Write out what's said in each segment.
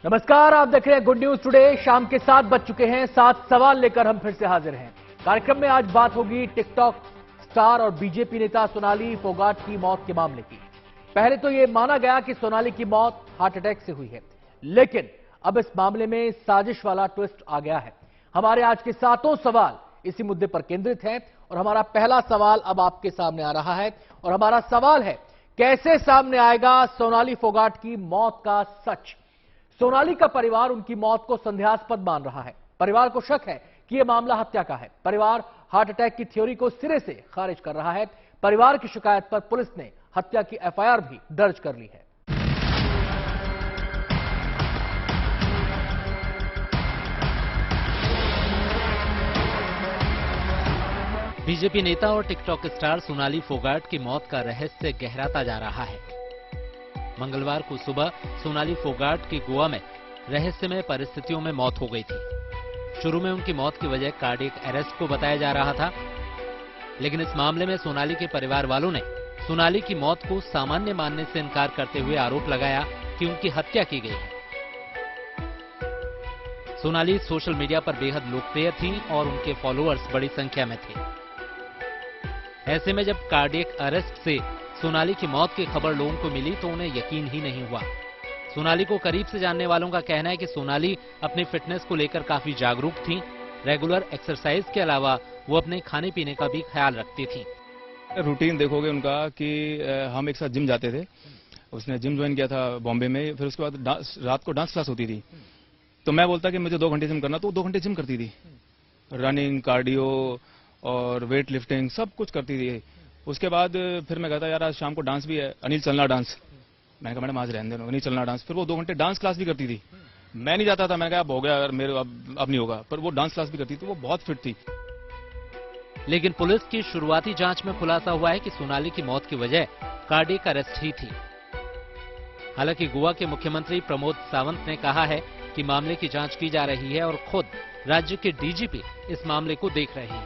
नमस्कार, आप देख रहे हैं गुड न्यूज टुडे। शाम के 7 बज चुके हैं। 7 सवाल लेकर हम फिर से हाजिर हैं। कार्यक्रम में आज बात होगी टिकटॉक स्टार और बीजेपी नेता सोनाली फोगाट की मौत के मामले की। पहले तो यह माना गया कि सोनाली की मौत हार्ट अटैक से हुई है, लेकिन अब इस मामले में साजिश वाला ट्विस्ट आ गया है। हमारे आज के 7 सवाल इसी मुद्दे पर केंद्रित हैं और हमारा पहला सवाल अब आपके सामने आ रहा है और हमारा सवाल है, कैसे सामने आएगा सोनाली फोगाट की मौत का सच। सोनाली का परिवार उनकी मौत को संदेहास्पद मान रहा है। परिवार को शक है कि यह मामला हत्या का है। परिवार हार्ट अटैक की थ्योरी को सिरे से खारिज कर रहा है। परिवार की शिकायत पर पुलिस ने हत्या की एफआईआर भी दर्ज कर ली है। बीजेपी नेता और टिकटॉक स्टार सोनाली फोगाट की मौत का रहस्य गहराता जा रहा है। मंगलवार को सुबह सोनाली फोगाट की गोवा में रहस्यमय परिस्थितियों में मौत हो गई थी। शुरू में उनकी मौत की वजह कार्डियक अरेस्ट को बताया जा रहा था, लेकिन इस मामले में सोनाली के परिवार वालों ने सोनाली की मौत को सामान्य मानने से इनकार करते हुए आरोप लगाया कि उनकी हत्या की गई है। सोनाली सोशल मीडिया पर बेहद लोकप्रिय थी और उनके फॉलोअर्स बड़ी संख्या में थे। ऐसे में जब कार्डियक अरेस्ट से सोनाली की मौत की खबर लोगों को मिली तो उन्हें यकीन ही नहीं हुआ। सोनाली को करीब से जानने वालों का कहना है कि सोनाली अपनी फिटनेस को लेकर काफी जागरूक थी। रेगुलर एक्सरसाइज के अलावा वो अपने खाने पीने का भी ख्याल रखती थी। रूटीन देखोगे उनका कि हम एक साथ जिम जाते थे। उसने जिम ज्वाइन किया था बॉम्बे में, फिर उसके बाद रात को डांस क्लास होती थी। तो मैं बोलता कि मुझे 2 घंटे जिम करना, तो 2 घंटे जिम करती थी। रनिंग, कार्डियो और वेट लिफ्टिंग सब कुछ करती थी। उसके बाद फिर मैं कहता यार आज शाम को डांस भी है, अनिल चलना डांस। मैंने कहा मैडम आज रहने दो, अनिल चलना डांस। फिर वो 2 घंटे डांस क्लास भी करती थी। मैं नहीं जाता था, मैंने कहा अब हो गया यार, मेरे अब नहीं होगा। पर वो डांस क्लास भी करती थी, वो बहुत फिट थी। लेकिन पुलिस की शुरुआती जांच में खुलासा हुआ है कि सोनाली की मौत की वजह कार्डियक अरेस्ट ही थी। हालांकि गोवा के मुख्यमंत्री प्रमोद सावंत ने कहा है कि मामले की जांच की जा रही है और खुद राज्य के डीजीपी इस मामले को देख रहे हैं।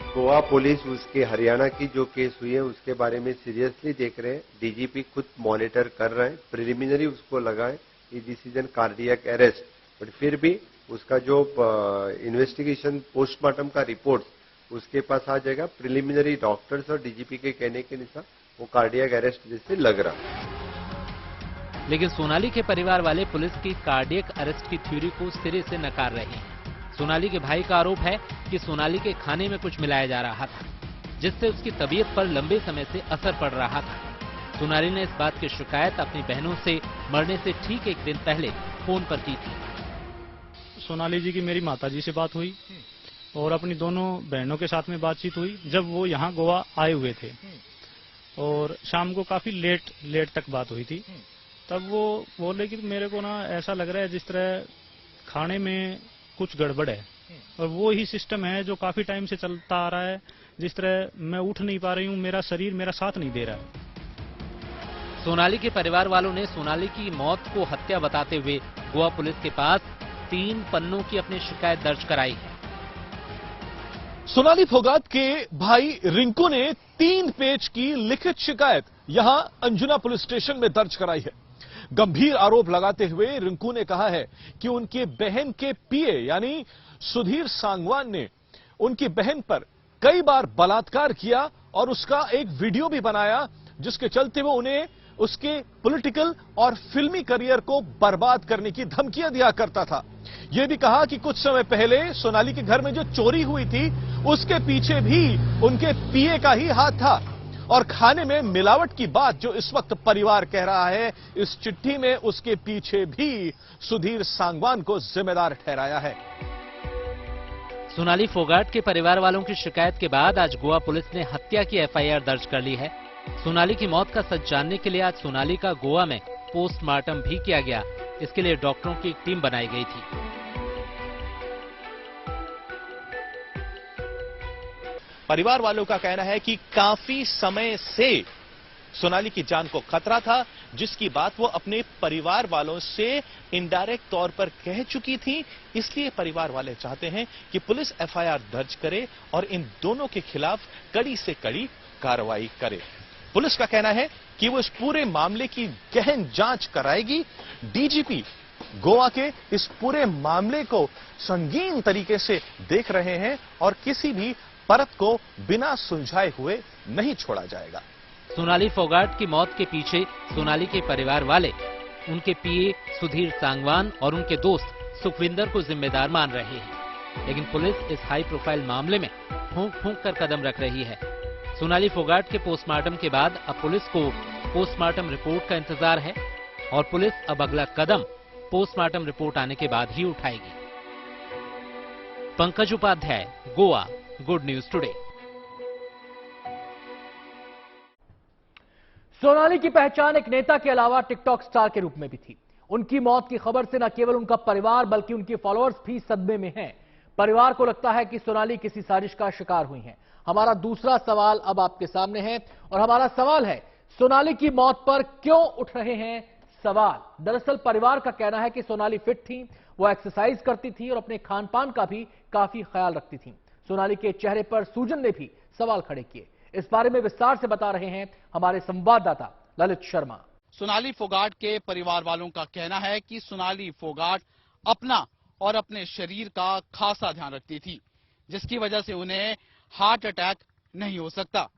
गोवा पुलिस उसके हरियाणा की जो केस हुई है उसके बारे में सीरियसली देख रहे हैं। डीजीपी खुद मॉनिटर कर रहे हैं। प्रिलिमिनरी उसको लगा है ये डिसीजन कार्डियक अरेस्ट, बट फिर भी उसका जो इन्वेस्टिगेशन पोस्टमार्टम का रिपोर्ट उसके पास आ जाएगा। प्रिलिमिनरी डॉक्टर्स और डीजीपी के कहने के अनुसार वो कार्डियक अरेस्ट जैसे लग रहा। लेकिन सोनाली के परिवार वाले पुलिस की कार्डियक अरेस्ट की थ्योरी को सिरे से नकार रहे हैं। सोनाली के भाई का आरोप है कि सोनाली के खाने में कुछ मिलाया जा रहा था, जिससे उसकी तबीयत पर लंबे समय से असर पड़ रहा था। सोनाली ने इस बात की शिकायत अपनी बहनों से मरने से ठीक 1 दिन पहले फोन पर की थी। सोनाली जी की मेरी माताजी से बात हुई और अपनी दोनों बहनों के साथ में बातचीत हुई जब वो यहाँ गोवा आए हुए थे, और शाम को काफी लेट तक बात हुई थी। तब वो बोले कि मेरे को ना ऐसा लग रहा है जिस तरह खाने में कुछ गड़बड़ है, और वो ही सिस्टम है जो काफी टाइम से चलता आ रहा है। जिस तरह मैं उठ नहीं पा रही हूँ, मेरा शरीर मेरा साथ नहीं दे रहा है। सोनाली के परिवार वालों ने सोनाली की मौत को हत्या बताते हुए गोवा पुलिस के पास 3 पन्नों की अपनी शिकायत दर्ज कराई है। सोनाली फोगाट के भाई रिंकू ने 3 पेज की लिखित शिकायत यहां अंजुना पुलिस स्टेशन में दर्ज कराई है। गंभीर आरोप लगाते हुए रिंकू ने कहा है कि उनकी बहन के पीए यानी सुधीर सांगवान ने उनकी बहन पर कई बार बलात्कार किया और उसका एक वीडियो भी बनाया, जिसके चलते वो उन्हें उसके पॉलिटिकल और फिल्मी करियर को बर्बाद करने की धमकियां दिया करता था। यह भी कहा कि कुछ समय पहले सोनाली के घर में जो चोरी हुई थी उसके पीछे भी उनके पीए का ही हाथ था, और खाने में मिलावट की बात जो इस वक्त परिवार कह रहा है, इस चिट्ठी में उसके पीछे भी सुधीर सांगवान को जिम्मेदार ठहराया है। सोनाली फोगाट के परिवार वालों की शिकायत के बाद आज गोवा पुलिस ने हत्या की एफआईआर दर्ज कर ली है। सोनाली की मौत का सच जानने के लिए आज सोनाली का गोवा में पोस्टमार्टम भी किया गया। इसके लिए डॉक्टरों की एक टीम बनाई गई थी। परिवार वालों का कहना है कि काफी समय से सोनाली की जान को खतरा था, जिसकी बात वो अपने परिवार वालों से इनडायरेक्ट तौर पर कह चुकी थी। इसलिए परिवार वाले चाहते हैं कि पुलिस एफआईआर दर्ज करे और इन दोनों के खिलाफ कड़ी से कड़ी कार्रवाई करे। पुलिस का कहना है कि वो इस पूरे मामले की गहन जांच कराएगी। डीजीपी गोवा के इस पूरे मामले को संगीन तरीके से देख रहे हैं और किसी भी परत को बिना सुलझाए हुए नहीं छोड़ा जाएगा। सोनाली फोगाट की मौत के पीछे सोनाली के परिवार वाले उनके पीए सुधीर सांगवान और उनके दोस्त सुखविंदर को जिम्मेदार मान रहे हैं, लेकिन पुलिस इस हाई प्रोफाइल मामले में फूंक फूंक कर कदम रख रही है। सोनाली फोगाट के पोस्टमार्टम के बाद अब पुलिस को पोस्टमार्टम रिपोर्ट का इंतजार है और पुलिस अब अगला कदम पोस्टमार्टम रिपोर्ट आने के बाद ही उठाएगी। Pankaj Upadhyay, Goa, good news today. Sonali की पहचान एक नेता के अलावा टिकटॉक स्टार के रूप में भी थी। उनकी मौत की खबर से न केवल उनका परिवार बल्कि उनके फॉलोअर्स भी सदमे में हैं। परिवार को लगता है कि सोनाली किसी साजिश का शिकार हुई हैं। हमारा दूसरा सवाल अब आपके सामने है और हमारा सवाल है, सोनाली की मौत पर क्यों उठ रहे हैं सवाल। दरअसल परिवार का कहना है कि सोनाली फिट थी, वो एक्सरसाइज करती थी और अपने खान पान का भी काफी ख्याल रखती थी। सोनाली के चेहरे पर सूजन ने भी सवाल खड़े किए। इस बारे में विस्तार से बता रहे हैं हमारे संवाददाता ललित शर्मा। सोनाली फोगाट के परिवार वालों का कहना है कि सोनाली फोगाट अपना और अपने शरीर का खासा ध्यान रखती थी, जिसकी वजह से उन्हें हार्ट अटैक नहीं हो सकता।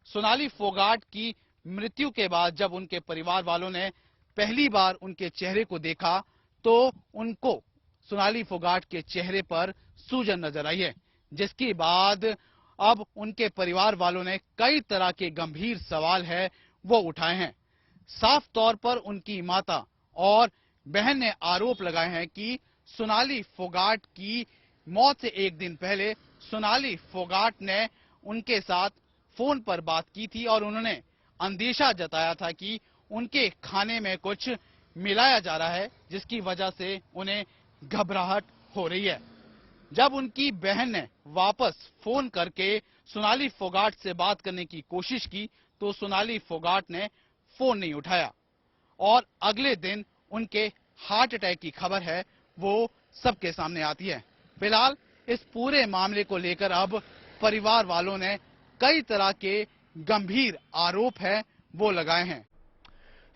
सोनाली फोगाट की मृत्यु के बाद जब उनके परिवार वालों ने पहली बार उनके चेहरे को देखा तो उनको सोनाली फोगाट के चेहरे पर सूजन नजर आई है, जिसके बाद अब उनके परिवार वालों ने कई तरह के गंभीर सवाल है वो उठाए हैं। साफ तौर पर उनकी माता और बहन ने आरोप लगाए हैं कि सोनाली फोगाट की मौत से एक दिन पहले सोनाली फोगाट ने उनके साथ फोन पर बात की थी और उन्होंने अंदेशा जताया था कि उनके खाने में कुछ मिलाया जा रहा है, जिसकी वजह से उन्हें घबराहट हो रही है। जब उनकी बहन ने वापस फोन करके सोनाली फोगाट से बात करने की कोशिश की तो सोनाली फोगाट ने फोन नहीं उठाया और अगले दिन उनके हार्ट अटैक की खबर है वो सबके सामने आती है। फिलहाल इस पूरे मामले को लेकर अब परिवार वालों ने कई तरह के गंभीर आरोप है वो लगाए हैं।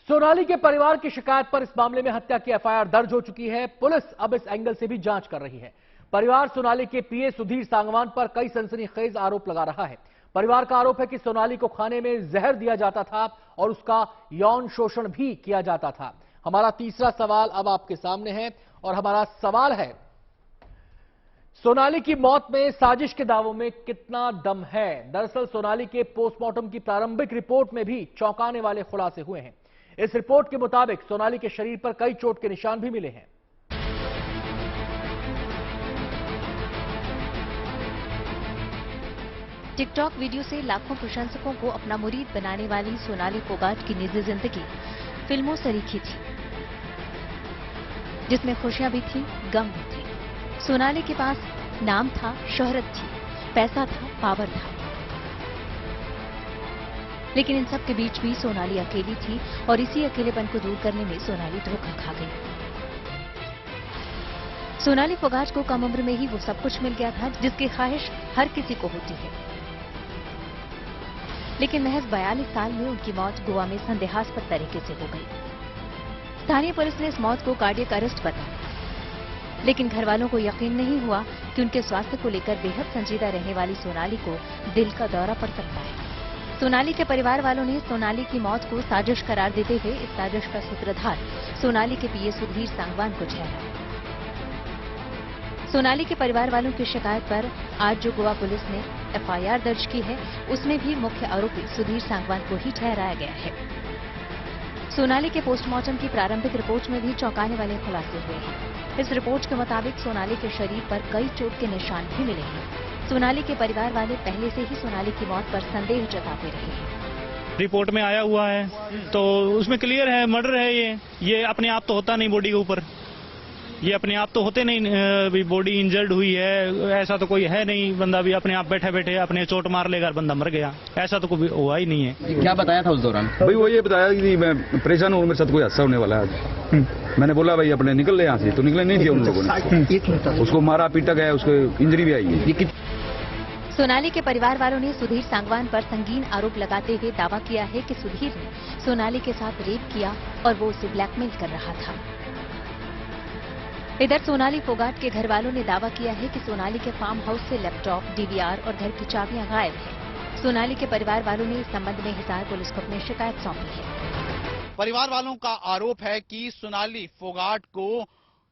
सोनाली के परिवार की शिकायत पर इस मामले में हत्या की एफआईआर दर्ज हो चुकी है। पुलिस अब इस एंगल से भी जांच कर रही है। परिवार सोनाली के पीए सुधीर सांगवान पर कई सनसनीखेज आरोप लगा रहा है। परिवार का आरोप है कि सोनाली को खाने में जहर दिया जाता था और उसका यौन शोषण भी किया जाता था। हमारा तीसरा सवाल अब आपके सामने है और हमारा सवाल है, सोनाली की मौत में साजिश के दावों में कितना दम है। दरअसल सोनाली के पोस्टमार्टम की प्रारंभिक रिपोर्ट में भी चौंकाने वाले खुलासे हुए हैं। इस रिपोर्ट के मुताबिक सोनाली के शरीर पर कई चोट के निशान भी मिले हैं। टिकटॉक वीडियो से लाखों प्रशंसकों को अपना मुरीद बनाने वाली सोनाली फोगाट की निजी जिंदगी फिल्मों सरीखी थी, जिसमें खुशियां भी थी, गम भी थे। सोनाली के पास नाम था, शोहरत थी, पैसा था, पावर था, लेकिन इन सब के बीच भी सोनाली अकेली थी और इसी अकेलेपन को दूर करने में सोनाली धोखा खा गई। सोनाली फोगाट को कम उम्र में ही वो सब कुछ मिल गया था जिसकी ख्वाहिश हर किसी को होती है, लेकिन महज 42 साल में उनकी मौत गोवा में संदेहास्पद तरीके से हो गई। स्थानीय पुलिस ने इस मौत को कार्डियक अरेस्ट बताया, लेकिन घर वालों को यकीन नहीं हुआ कि उनके स्वास्थ्य को लेकर बेहद संजीदा रहने वाली सोनाली को दिल का दौरा पड़ सकता है। सोनाली के परिवार वालों ने सोनाली की मौत को साजिश करार देते हुए इस साजिश का सूत्रधार सोनाली के पीए सुधीर सांगवान को ठहराया। सोनाली के परिवार वालों की शिकायत पर आज जो गोवा पुलिस ने एफआईआर दर्ज की है, उसमें भी मुख्य आरोपी सुधीर सांगवान को ही ठहराया गया है। सोनाली के पोस्टमार्टम की प्रारंभिक रिपोर्ट में भी चौंकाने वाले खुलासे हुए हैं। इस रिपोर्ट के मुताबिक सोनाली के शरीर पर कई चोट के निशान भी मिले हैं। सोनाली के परिवार वाले पहले से ही सोनाली की मौत पर संदेह जताते रहे हैं। रिपोर्ट में आया हुआ है तो उसमें क्लियर है मर्डर है। ये अपने आप तो होता नहीं बॉडी के ऊपर, ये अपने आप तो होते नहीं। बॉडी इंजर्ड हुई है ऐसा तो कोई है नहीं, बंदा भी अपने आप बैठे बैठे अपने चोट मार लेगा बंदा मर गया, ऐसा तो कोई हुआ ही नहीं है। क्या बताया था उस दौरान? भाई वो ये बताया कि मैं परेशान हूँ, मेरे साथ कोई हादसा होने वाला है। मैंने बोला भाई अपने निकल ले यहाँ से, तो निकले नहीं थे उन लोगों ने। उसको मारा पीटा गया, उसको इंजरी भी आई है। सोनाली के परिवार वालों ने सुधीर सांगवान पर संगीन आरोप लगाते हुए दावा किया है कि सुधीर ने सोनाली के साथ रेप किया और वो उसे ब्लैकमेल कर रहा था। इधर सोनाली फोगाट के घर वालों ने दावा किया है कि सोनाली के फार्म हाउस से लैपटॉप, डीवीआर और घर की चाबियां गायब है। सोनाली के परिवार वालों ने इस संबंध में हिसार पुलिस को अपनी शिकायत सौंपी है। परिवार वालों का आरोप है कि सोनाली फोगाट को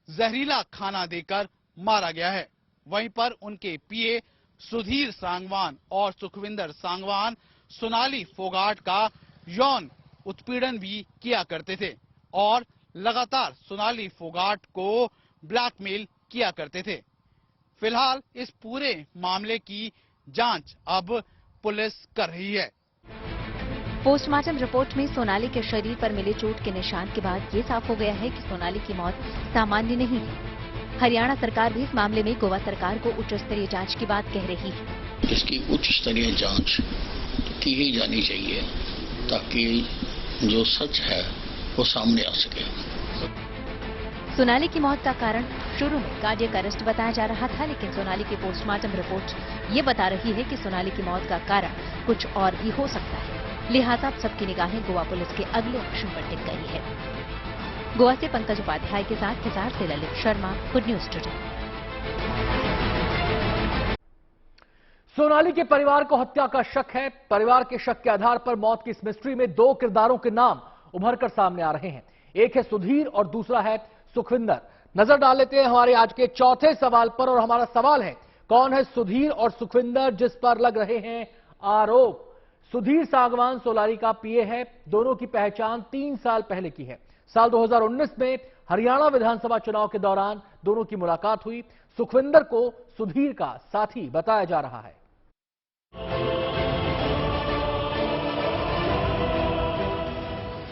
जहरीला खाना देकर मारा गया है। वहीं पर उनके पीए सुधीर सांगवान और सुखविंदर सांगवान सोनाली फोगाट का यौन उत्पीड़न भी किया करते थे और लगातार सोनाली फोगाट को ब्लैकमेल किया करते थे। फिलहाल इस पूरे मामले की जांच अब पुलिस कर रही है। पोस्टमार्टम रिपोर्ट में सोनाली के शरीर पर मिले चोट के निशान के बाद ये साफ हो गया है कि सोनाली की मौत सामान्य नहीं है। हरियाणा सरकार भी इस मामले में गोवा सरकार को उच्च स्तरीय जांच की बात कह रही है। इसकी उच्च स्तरीय जांच की ही जानी चाहिए ताकि जो सच है वो सामने आ सके। सोनाली की मौत का कारण शुरू में कार्डियक अरेस्ट बताया जा रहा था, लेकिन सोनाली की पोस्टमार्टम रिपोर्ट ये बता रही है कि सोनाली की मौत का कारण कुछ और भी हो सकता है। लिहाजा अब सबकी निगाहें गोवा पुलिस के अगले एक्शन पर टिक गई है। गोवा से पंकज उपाध्याय के साथ हिसार से Lalit Sharma, good news today. Sonali के परिवार को हत्या का शक है। परिवार के शक के आधार पर मौत की इस मिस्ट्री में दो किरदारों के नाम उभरकर सामने आ रहे हैं। एक है सुधीर और दूसरा है सुखविंदर। नजर डाल लेते हैं हमारे आज के चौथे सवाल पर, और हमारा सवाल है, कौन है सुधीर और सुखविंदर जिस पर लग रहे हैं आरोप? सुधीर सांगवान सोनाली का पीए है। दोनों की पहचान 3 साल पहले की है। साल 2019 में हरियाणा विधानसभा चुनाव के दौरान दोनों की मुलाकात हुई। सुखविंदर को सुधीर का साथी बताया जा रहा है।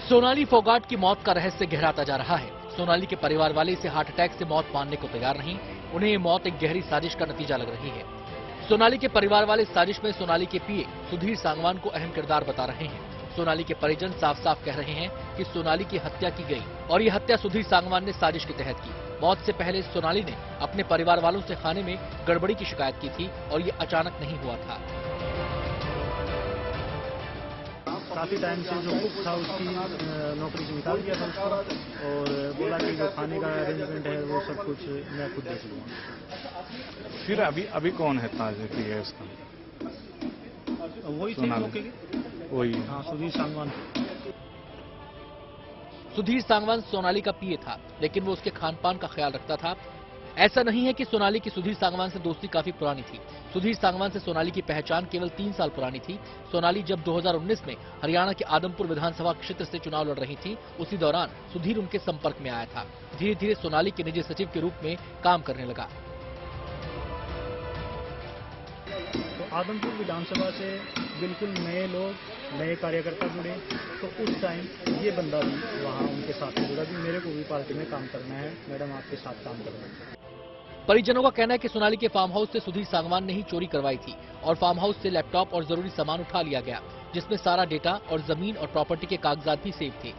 सोनाली फोगाट की मौत का रहस्य गहराता जा रहा है। सोनाली के परिवार वाले इसे हार्ट अटैक से मौत मानने को तैयार नहीं। उन्हें ये मौत एक गहरी साजिश का नतीजा लग रही है। सोनाली के परिवार वाले इस साजिश में सोनाली के पीए सुधीर सांगवान को अहम किरदार बता रहे हैं। सोनाली के परिजन साफ साफ कह रहे हैं कि सोनाली की हत्या की गई और ये हत्या सुधीर सांगवान ने साजिश के तहत की। मौत से पहले सोनाली ने अपने परिवार वालों से खाने में गड़बड़ी की शिकायत की थी और ये अचानक नहीं हुआ था। काफी टाइम से जो कुक था उसकी नौकरी से निकाल दिया था उसको और बोला कि जो खाने का अरेंजमेंट है वो सब कुछ मैं खुद देख लूंगा। फिर अभी कौन है ताज़गी है उसका? वही थे, वही। हाँ, सुधीर सांगवान। सुधीर सांगवान सोनाली का पीए था, लेकिन वो उसके खान पान का ख्याल रखता था। ऐसा नहीं है कि सोनाली की सुधीर सांगवान से दोस्ती काफी पुरानी थी। सुधीर सांगवान से सोनाली की पहचान केवल 3 साल पुरानी थी। सोनाली जब 2019 में हरियाणा के आदमपुर विधानसभा क्षेत्र से चुनाव लड़ रही थी, उसी दौरान सुधीर उनके संपर्क में आया था। धीरे धीरे सोनाली के निजी सचिव के रूप में काम करने लगा। तो आदमपुर विधानसभा से बिल्कुल नए लोग, नए कार्यकर्ता जुड़े, तो उस टाइम ये बंदा भी वहाँ उनके साथ जुड़ा कि मेरे को भी पार्टी में काम करना है, मैडम आपके साथ काम करना है। परिजनों का कहना है कि सोनाली के फार्म हाउस से सुधीर सांगवान ने ही चोरी करवाई थी और फार्म हाउस से लैपटॉप और जरूरी सामान उठा लिया गया, जिसमें सारा डेटा और जमीन और प्रॉपर्टी के कागजात भी सेव थे।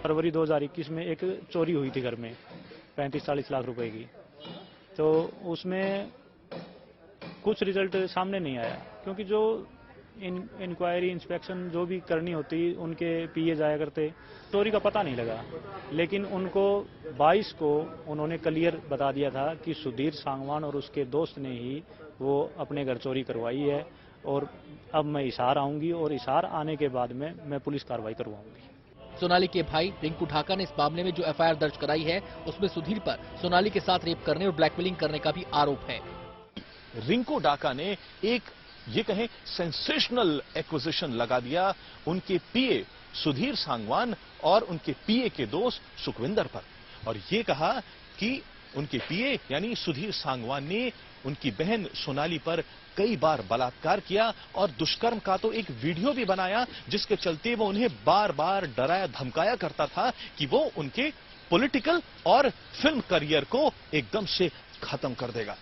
फरवरी 2021 में एक चोरी हुई थी घर में 35-40 लाख रुपए की, तो उसमें कुछ रिजल्ट सामने नहीं आया क्योंकि जो इंक्वायरी इंस्पेक्शन जो भी करनी होती उनके पीए जाया करते, चोरी का पता नहीं लगा। लेकिन उनको 22 को उन्होंने क्लियर बता दिया था कि सुधीर सांगवान और उसके दोस्त ने ही वो अपने घर चोरी करवाई है और अब मैं हिसार आऊंगी और हिसार आने के बाद में मैं पुलिस कार्रवाई करवाऊंगी। सोनाली के भाई रिंकू ढाका ने इस मामले में जो एफआईआर दर्ज कराई है उसमें सुधीर पर सोनाली के साथ रेप करने और ब्लैकमेलिंग करने का भी आरोप है। रिंकू ढाका ने एक ये कहें सेंसेशनल एक्विजिशन लगा दिया उनके पीए सुधीर सांगवान और उनके पीए के दोस्त सुखविंदर पर, और ये कहा कि उनके पीए यानी सुधीर सांगवान ने उनकी बहन सोनाली पर कई बार बलात्कार किया और दुष्कर्म का तो एक वीडियो भी बनाया जिसके चलते वो उन्हें बार बार डराया धमकाया करता था कि वो उनके पॉलिटिकल और फिल्म करियर को एकदम से खत्म कर देगा।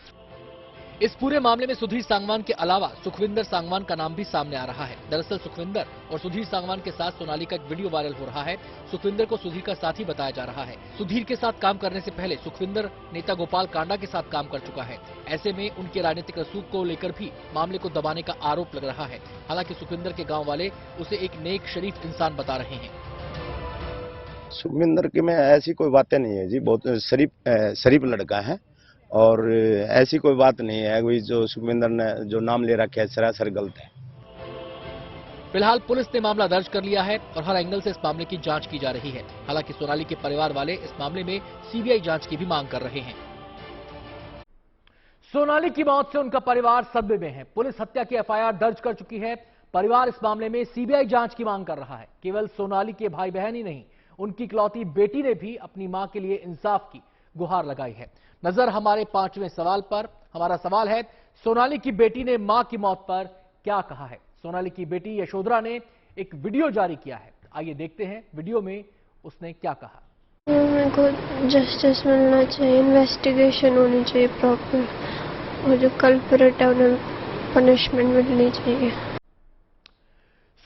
इस पूरे मामले में सुधीर सांगवान के अलावा सुखविंदर सांगवान का नाम भी सामने आ रहा है। दरअसल सुखविंदर और सुधीर सांगवान के साथ सोनाली का एक वीडियो वायरल हो रहा है। सुखविंदर को सुधीर का साथी बताया जा रहा है। सुधीर के साथ काम करने से पहले सुखविंदर नेता गोपाल कांडा के साथ काम कर चुका है। ऐसे में उनके राजनीतिक रसूख को लेकर भी मामले को दबाने का आरोप लग रहा है। हालांकि सुखविंदर के गाँव वाले उसे एक नेक शरीफ इंसान बता रहे हैं। सुखविंदर की में ऐसी कोई बातें नहीं है जी, बहुत शरीफ लड़का है और ऐसी कोई बात नहीं है। कोई जो सुखविंदर ने जो नाम ले रखा है सरासर गलत है। फिलहाल पुलिस ने मामला दर्ज कर लिया है और हर एंगल से इस मामले की जांच की जा रही है। हालांकि सोनाली के परिवार वाले इस मामले में सीबीआई जांच की भी मांग कर रहे हैं। सोनाली की मौत से उनका परिवार सदमे में है। पुलिस हत्या की एफआईआर दर्ज कर चुकी है। परिवार इस मामले में सीबीआई जांच की मांग कर रहा है। केवल सोनाली के भाई बहन ही नहीं, उनकी इकलौती बेटी ने भी अपनी मां के लिए इंसाफ की गुहार लगाई है। नजर हमारे 5वें सवाल पर। हमारा सवाल है, सोनाली की बेटी ने मां की मौत पर क्या कहा है। सोनाली की बेटी यशोधरा ने एक वीडियो जारी किया है। आइए देखते हैं वीडियो में उसने क्या कहा। मेरे को जस्टिस मिलना चाहिए, इन्वेस्टिगेशन होनी चाहिए प्रॉपर, और जो कल्प्रिट है उन्हें पनिशमेंट मिलनी चाहिए।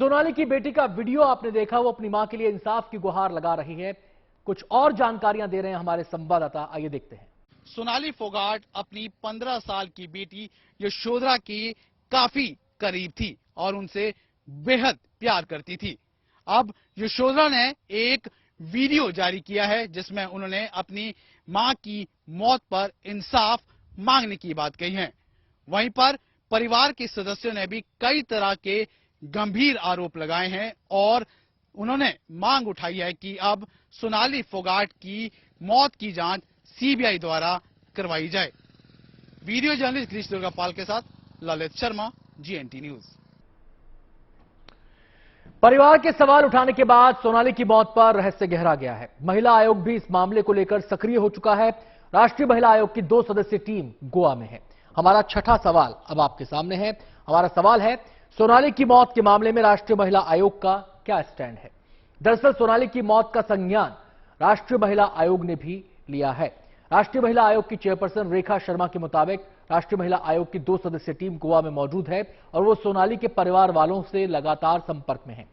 सोनाली की बेटी का वीडियो आपने देखा, वो अपनी मां के लिए इंसाफ की गुहार लगा रही है। कुछ और जानकारियां दे रहे हैं हमारे संवाददाता, आइए देखते हैं। सोनाली फोगाट अपनी 15 साल की बेटी यशोधरा की काफी करीब थी और उनसे बेहद प्यार करती थी। अब यशोधरा ने एक वीडियो जारी किया है जिसमें उन्होंने अपनी मां की मौत पर इंसाफ मांगने की बात कही है। वहीं पर परिवार के सदस्यों ने भी कई तरह के गंभीर आरोप लगाए हैं और उन्होंने मांग उठाई है कि अब सोनाली फोगाट की मौत की जांच सीबीआई द्वारा करवाई जाए। वीडियो जर्नलिस्ट गिरीश दुर्गापाल के साथ ललित शर्मा, जीएनटी न्यूज। परिवार के सवाल उठाने के बाद सोनाली की मौत पर रहस्य गहरा गया है। महिला आयोग भी इस मामले को लेकर सक्रिय हो चुका है। राष्ट्रीय महिला आयोग की 2 सदस्यीय टीम गोवा में है। हमारा छठा सवाल अब आपके सामने है। हमारा सवाल है, सोनाली की मौत के मामले में राष्ट्रीय महिला आयोग का क्या स्टैंड है। दरअसल सोनाली की मौत का संज्ञान राष्ट्रीय महिला आयोग ने भी लिया है। राष्ट्रीय महिला आयोग की चेयरपर्सन रेखा शर्मा के मुताबिक राष्ट्रीय महिला आयोग की 2 सदस्यीय टीम गोवा में मौजूद है और वो सोनाली के परिवार वालों से लगातार संपर्क में है।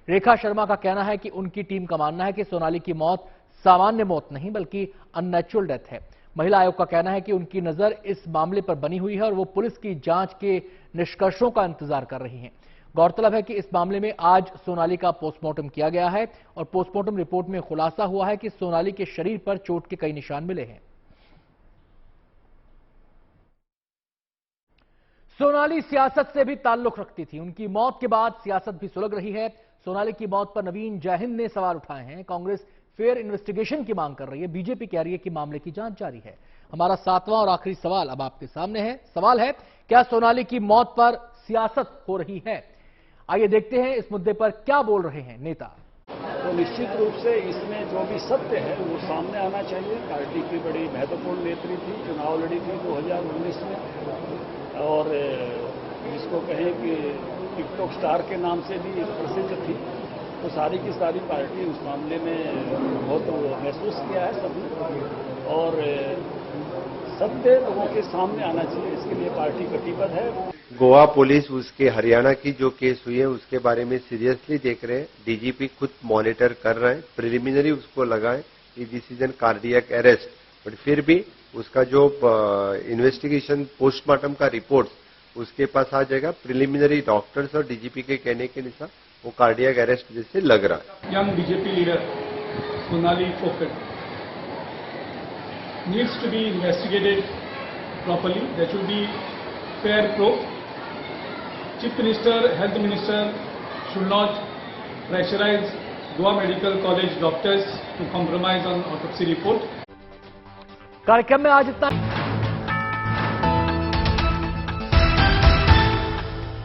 रेखा शर्मा का कहना है कि उनकी टीम का मानना है कि सोनाली की मौत सामान्य मौत नहीं बल्कि अननेचुरल डेथ है। महिला आयोग का कहना है कि उनकी नजर इस मामले पर बनी हुई है और वो पुलिस की जांच के निष्कर्षों का इंतजार कर रही हैं। गौरतलब है कि इस मामले में आज सोनाली का पोस्टमार्टम किया गया है और पोस्टमार्टम रिपोर्ट में खुलासा हुआ है कि सोनाली के शरीर पर चोट के कई निशान मिले हैं। सोनाली सियासत से भी ताल्लुक रखती थी। उनकी मौत के बाद सियासत भी सुलग रही है। सोनाली की मौत पर नवीन जयहिंद ने सवाल उठाए हैं। कांग्रेस फेयर इन्वेस्टिगेशन की मांग कर रही है। बीजेपी कह रही है कि मामले की जांच जारी है। हमारा 7वां और आखिरी सवाल अब आपके सामने है। सवाल है, क्या सोनाली की मौत पर सियासत हो रही है। आइए देखते हैं इस मुद्दे पर क्या बोल रहे हैं नेता। तो निश्चित रूप से इसमें जो भी सत्य है वो सामने आना चाहिए। पार्टी की बड़ी महत्वपूर्ण नेत्री थी, चुनाव लड़ी थी 2019 में और जिसको कहें कि टिकटॉक स्टार के नाम से भी प्रसिद्ध थी। तो सारी की सारी पार्टी उस मामले में बहुत महसूस किया है सबने और सत्य लोगों के सामने आना चाहिए, इसके लिए पार्टी कटिबद्ध है। गोवा पुलिस उसके हरियाणा की जो केस हुई है उसके बारे में सीरियसली देख रहे हैं। डीजीपी खुद मॉनिटर कर रहे हैं। प्रिलिमिनरी उसको लगाए ये डिसीजन कार्डियक अरेस्ट, बट फिर भी उसका जो इन्वेस्टिगेशन पोस्टमार्टम का रिपोर्ट उसके पास आ जाएगा। प्रिलिमिनरी डॉक्टर्स और डीजीपी के कहने के अनुसार वो कार्डियक अरेस्ट जैसे लग रहा है। Young BJP leader Sonali Phogat needs to be investigated properly. There should be fair probe. Chief Minister, Health Minister should not pressurize Goa Medical College doctors to compromise on autopsy report. कार्यक्रम में आज इतना।